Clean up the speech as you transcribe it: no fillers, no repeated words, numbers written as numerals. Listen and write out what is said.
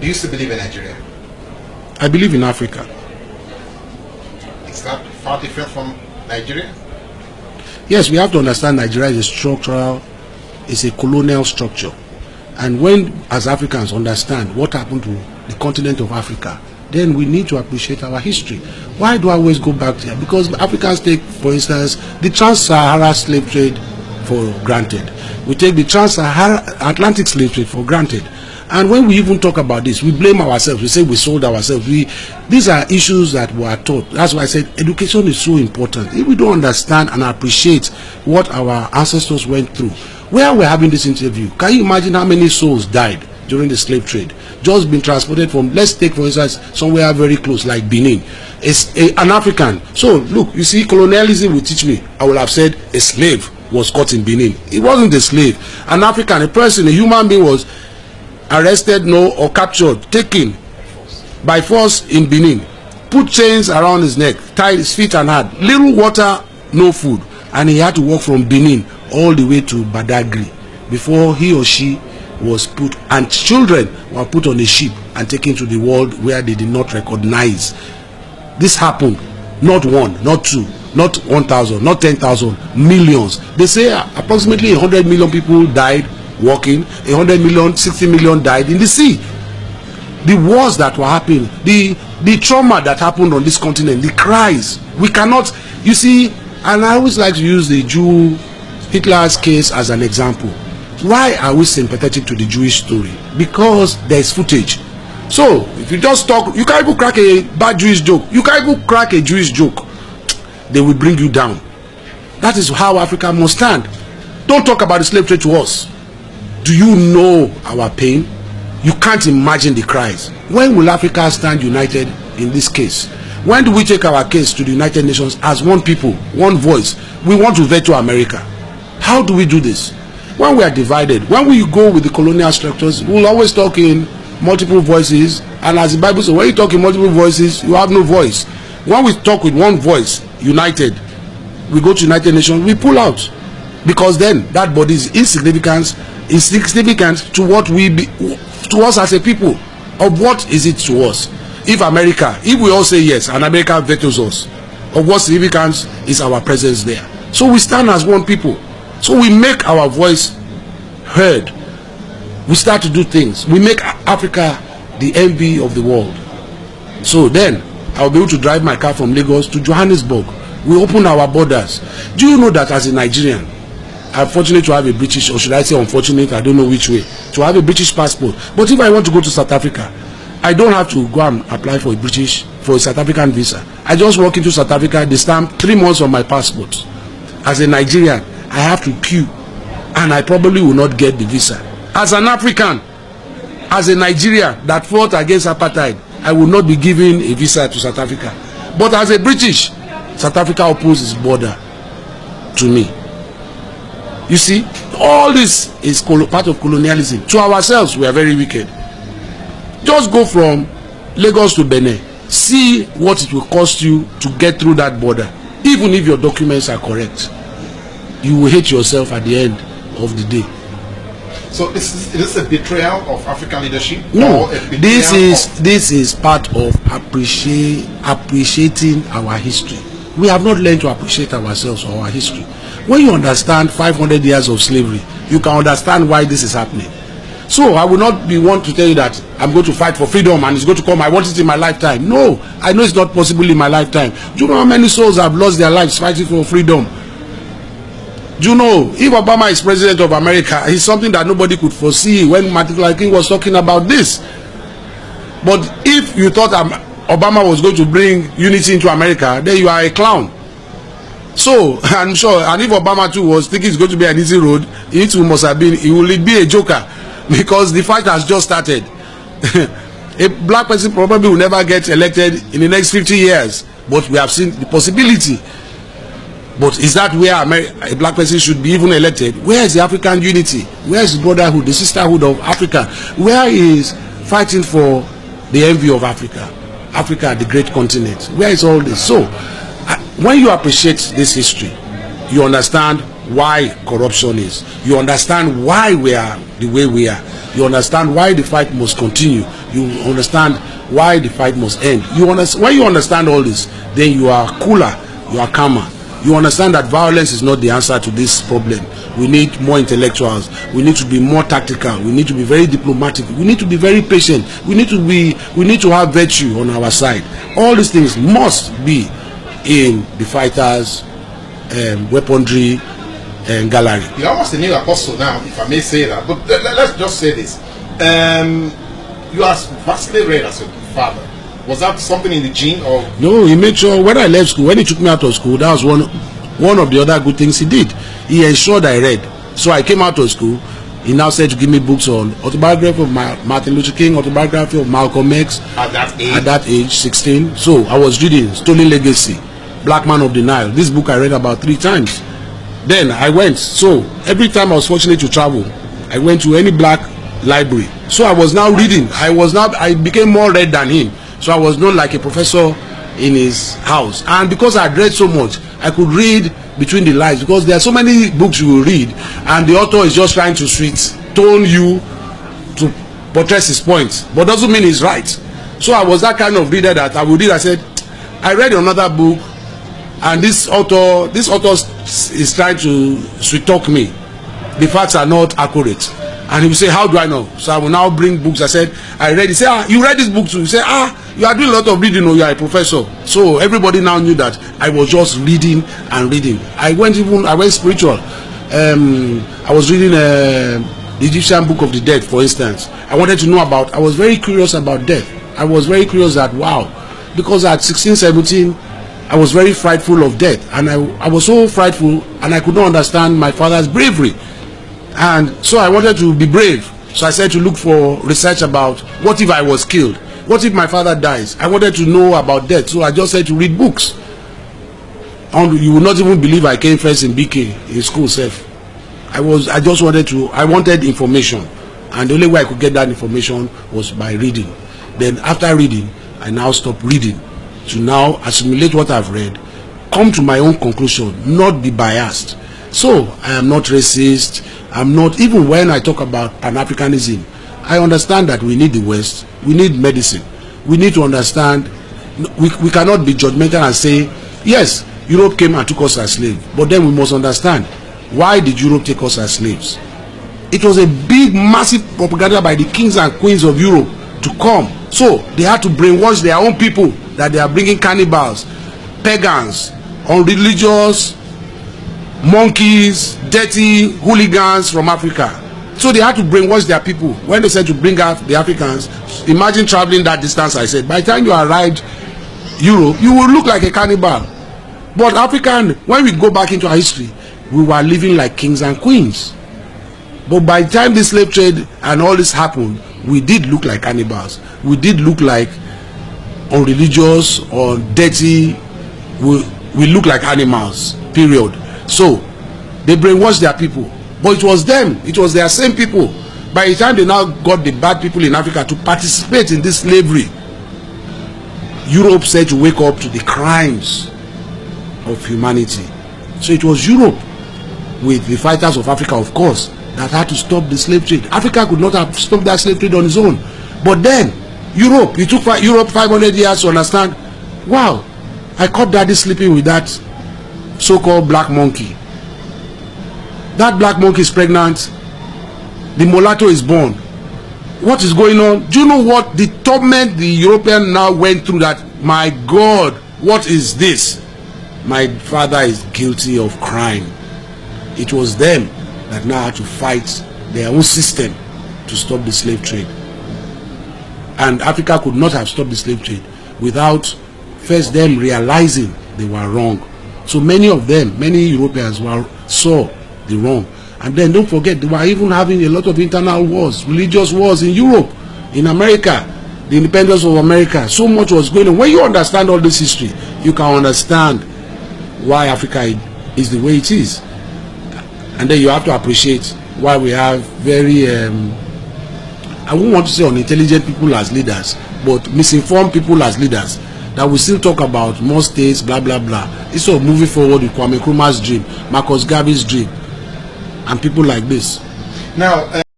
Do you still believe in Nigeria? I believe in Africa. Is that far different from Nigeria? Yes, we have to understand Nigeria is a structural, it's a colonial structure. And when, as Africans, understand what happened to the continent of Africa, then we need to appreciate our history. Why do I always go back there? Because Africans take, for instance, the Trans-Sahara slave trade for granted. We take the Trans-Sahara Atlantic slave trade for granted. And when we even talk about this, we blame ourselves. We say we sold ourselves. These are issues that we are taught. That's why I said education is so important. If we don't understand and appreciate what our ancestors went through, where we're having this interview, can you imagine how many souls died during the slave trade? Just been transported from, let's take for instance, somewhere very close like Benin. It's an African. So look, you see, colonialism will teach me. I will have said a slave was caught in Benin. It wasn't a slave. An African, a person, a human being was arrested, or captured, taken by force in Benin, put chains around his neck, tied his feet and hand, little water, no food, and he had to walk from Benin all the way to Badagry before he or she was put, and children were put on a ship and taken to the world where they did not recognize. This happened, not one, not two, not 1,000, not 10,000, millions. They say approximately 100 million people died walking, 100 million, 60 million died in the sea. The wars that were happening, the trauma that happened on this continent, the cries, we cannot, you see. And I always like to use the Hitler's case as an example. Why are we sympathetic to the Jewish story? Because there is footage. So if you just talk, you can't even crack a bad Jewish joke, you can't even crack a Jewish joke, they will bring you down. That is how Africa must stand. Don't talk about the slave trade to us. Do you know our pain? You can't imagine the cries. When will Africa stand united in this case? When do we take our case to the United Nations as one people, one voice? We want to veto America. How do we do this? When we are divided, when we go with the colonial structures, we'll always talk in multiple voices. And as the Bible says, when you talk in multiple voices, you have no voice. When we talk with one voice, united, we go to United Nations, we pull out. Because then that body is insignificant to what to us as a people. Of what is it to us? If we all say yes and America vetoes us, of what significance is our presence there? So we stand as one people. So we make our voice heard. We start to do things. We make Africa the envy of the world. So then I'll be able to drive my car from Lagos to Johannesburg. We open our borders. Do you know that as a Nigerian, I'm fortunate to have a British, or should I say unfortunate, I don't know which way, to have a British passport. But if I want to go to South Africa, I don't have to go and apply for a South African visa. I just walk into South Africa, they stamp 3 months on my passport. As a Nigerian, I have to queue, and I probably will not get the visa. As an African, as a Nigerian that fought against apartheid, I will not be given a visa to South Africa. But as a British, South Africa opens its border to me. You see, all this is part of colonialism. To ourselves, we are very wicked. Just go from Lagos to Benin. See what it will cost you to get through that border. Even if your documents are correct, you will hate yourself at the end of the day. So is this a betrayal of African leadership? No, this is part of appreciating our history. We have not learned to appreciate ourselves or our history. When you understand 500 years of slavery, you can understand why this is happening. So I will not be one to tell you that I'm going to fight for freedom and it's going to come, I want it in my lifetime. No, I know it's not possible in my lifetime. Do you know how many souls have lost their lives fighting for freedom? Do you know, if Obama is president of America, it's something that nobody could foresee when Martin Luther King was talking about this. But if you thought Obama was going to bring unity into America, then you are a clown. So I'm sure, and if Obama too was thinking it's going to be an easy road, it must have been, it will be a joker, because the fight has just started. A black person probably will never get elected in the next 50 years, but we have seen the possibility. But is that where a black person should be even elected? Where is the African unity? Where is the brotherhood, the sisterhood of Africa? Where is fighting for the envy of Africa? Africa, the great continent. Where is all this? So when you appreciate this history, you understand why corruption is. You understand why we are the way we are. You understand why the fight must continue. You understand why the fight must end. When you understand all this, then you are cooler, you are calmer. You understand that violence is not the answer to this problem. We need more intellectuals. We need to be more tactical. We need to be very diplomatic. We need to be very patient. We need to have virtue on our side. All these things must be in the fighters' weaponry and gallery. You're almost a new apostle now, if I may say that. But let's just say this: you are vastly read as a father. Was that something in the gene, or? No, he made sure when I left school, when he took me out of school, that was one of the other good things he did. He ensured I read. So I came out of school. He now said to give me books on autobiography of Martin Luther King, autobiography of Malcolm X. At that age? At that age, 16. So I was reading Stolen Legacy, Black Man of the Nile. This book I read about 3 times. Then I went. So every time I was fortunate to travel, I went to any black library. So I was now reading. I became more read than him. So I was known like a professor in his house. And because I had read so much, I could read between the lines, because there are so many books you will read and the author is just trying to sweet-tone you to buttress his point, but doesn't mean he's right. So I was that kind of reader that I would read. I said, I read another book and this author is trying to sweet-talk me. The facts are not accurate. And he will say, how do I know? So I will now bring books. I said, I read. He said, you read this book too? He said, you are doing a lot of reading, or you are a professor. So everybody now knew that I was just reading and reading. I went spiritual. I was reading the Egyptian Book of the Dead, for instance. I wanted to know I was very curious about death. I was very curious that, wow, because at 16, 17, I was very frightful of death. And I was so frightful, and I could not understand my father's bravery. And so I wanted to be brave. So I said to look for research about what if I was killed? What if my father dies? I wanted to know about death. So I just said to read books. And you will not even believe I came first in BK in school self. I wanted information. And the only way I could get that information was by reading. Then after reading, I now stopped reading to now assimilate what I've read, come to my own conclusion, not be biased. So I am not racist. I'm not, even when I talk about Pan-Africanism, I understand that we need the West, we need medicine, we need to understand, we cannot be judgmental and say, yes, Europe came and took us as slaves, but then we must understand, why did Europe take us as slaves? It was a big, massive propaganda by the kings and queens of Europe to come. So they had to brainwash their own people that they are bringing cannibals, pagans, unreligious, monkeys, dirty hooligans from Africa. So they had to brainwash their people. When they said to bring out the Africans, imagine traveling that distance. I said, by the time you arrived Europe, you will look like a cannibal. But African, when we go back into our history, we were living like kings and queens. But by the time the slave trade and all this happened, we did look like cannibals. We did look like unreligious or dirty. We look like animals, period. So they brainwashed their people, but it was them, it was their same people. By the time they now got the bad people in Africa to participate in this slavery, Europe said to wake up to the crimes of humanity. So it was Europe, with the fighters of Africa, of course, that had to stop the slave trade. Africa could not have stopped that slave trade on its own. But then Europe, it took Europe 500 years to understand, wow, I caught daddy sleeping with that so-called black monkey. That black monkey is pregnant. The mulatto is born. What is going on? Do you know what the torment the European now went through? That, my God, what is this? My father is guilty of crime. It was them that now had to fight their own system to stop the slave trade. And Africa could not have stopped the slave trade without first them realizing they were wrong. So many of them, many Europeans saw the wrong. And then don't forget, they were even having a lot of internal wars, religious wars in Europe, in America, the independence of America. So much was going on. When you understand all this history, you can understand why Africa is the way it is. And then you have to appreciate why we have very, I won't want to say unintelligent people as leaders, but misinformed people as leaders, that we still talk about more states, blah, blah, blah. Instead of moving forward with Kwame Nkrumah's dream, Marcus Garvey's dream, and people like this. Now,